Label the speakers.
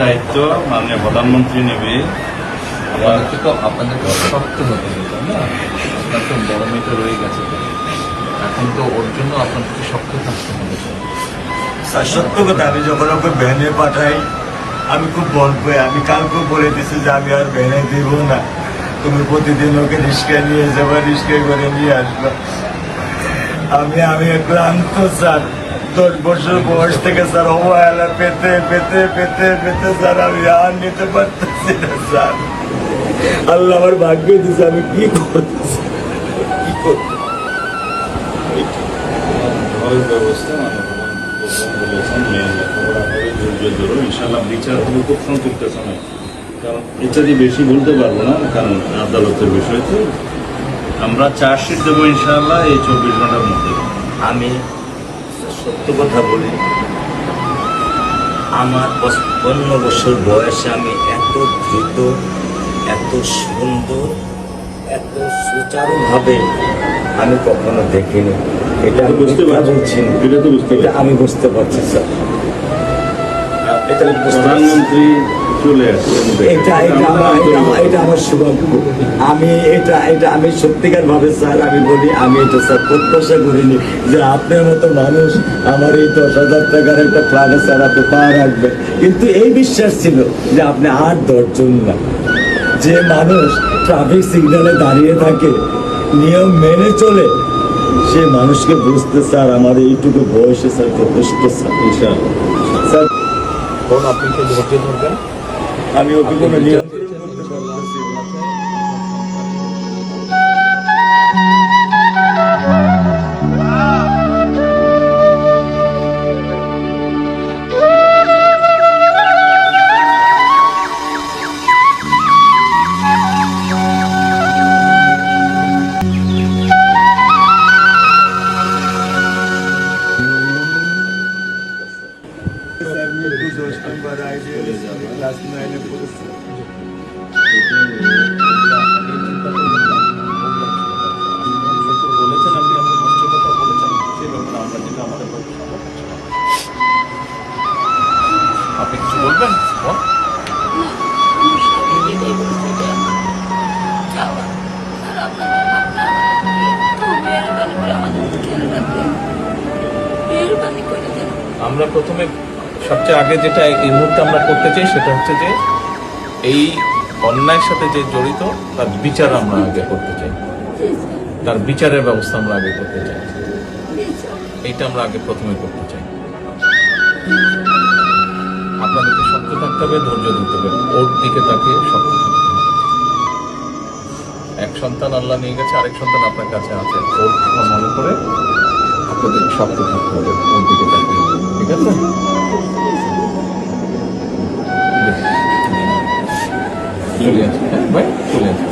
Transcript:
Speaker 1: দায়িত্ব মাননীয় প্রধানমন্ত্রী নেবে।
Speaker 2: আপনাদেরকে শক্ত হতে হবে, তাই না? আপনার তো বড় মেয়েটা রয়ে গেছে, এখন তো ওর জন্য আপনাদেরকে শক্ত থাকতে হবে।
Speaker 3: স্যার সত্য কথা, আমি যখন ওকে ভ্যানে পাঠাই আমি খুব বল পাই। আমি কালকেও বলে দিচ্ছি যে আমি আর ভ্যানে দিব না, তুমি প্রতিদিন ওকে রিক্সায় নিয়ে যাবো, রিক্সায় করে নিয়ে আসবো। আমি ক্লান্ত স্যার, 10 বছর বয়স থেকে স্যার অবহেলা পেতে পেতে পেতে পেতে স্যার আমি আর নিতে পারতেছি না স্যার। আল্লাহ আমার ভাগ্য দিচ্ছে, আমি কি করতেছি কি করতে।
Speaker 1: ঘরের ব্যবস্থা বলেছেন মেয়ে লেখাপড়া করে ধৈর্য ধরো, ইনশাল্লাহ বিচার হবে খুব সংক্ষিপ্ত সময়। কারণ এটা দিয়ে বেশি বলতে পারবো না, কারণ আদালতের বিষয় তো। আমরা চার্জশিট দেবো ইনশাল্লাহ এই 24 ঘন্টার মধ্যে।
Speaker 3: আমি সত্য কথা বলি, আমার 55 বছর বয়সে আমি এত দ্রুত, এত সুন্দর, এত সুচারুভাবে আমি কখনো দেখিনি। এটা আমি বুঝতে পারছি না, এটা আমি বুঝতে পারছি স্যার। এটা
Speaker 1: প্রধানমন্ত্রী চলে আসছেন,
Speaker 3: এটা আমার সৌভাগ্য। আমি সত্যিকার ভাবে স্যার আমি বলি, আমি এটা স্যার প্রত্যাশা করিনি যে আপনার মতো মানুষ আমার এই 10,000 টাকার একটা ফ্ল্যাটে স্যার আপনি পা রাখবেন। কিন্তু এই বিশ্বাস ছিল যে আপনি 8-10 জন না, যে মানুষ ট্রাফিক সিগন্যালে দাঁড়িয়ে থাকে, নিয়ম মেনে চলে, সে মানুষকে বুঝতে স্যার আমার এইটুকু বয়সে স্যার যথেষ্ট স্যার। স্যার
Speaker 2: আপনি কি ধৈর্য ধরবেন?
Speaker 3: আমি ওকে কোনো নিয়ম
Speaker 2: বলেছেন, আপনি আপনার কষ্টের কথা বলেছেন, সেই ব্যাপারে আমরা যেটা আমাদের আপনি কিছু বলবেন? আমরা প্রথমে সবচেয়ে আগে যেটা এই মুহূর্তে আমরা করতে চাই সেটা হচ্ছে যে এই অন্যায়ের সাথে যে জড়িত তার বিচার আমরা আগে করতে চাই, তার বিচারের ব্যবস্থা আমরা আগে করতে চাই। এইটা আমরা আগে প্রথমে করতে চাই। আপনাদেরকে শক্ত থাকতে হবে, ধৈর্য দিতে হবে, ওর দিকে তাকে শক্ত থাকতে হবে। এক সন্তান আল্লাহ নিয়ে গেছে, আরেক সন্তান আপনার কাছে আছে, ওর কথা মনে করে আপনাদের শক্ত থাকতে হবে, ওর দিকে তাকে। ঠিক আছে? চলে আসবে, ভাই চলে আসবে।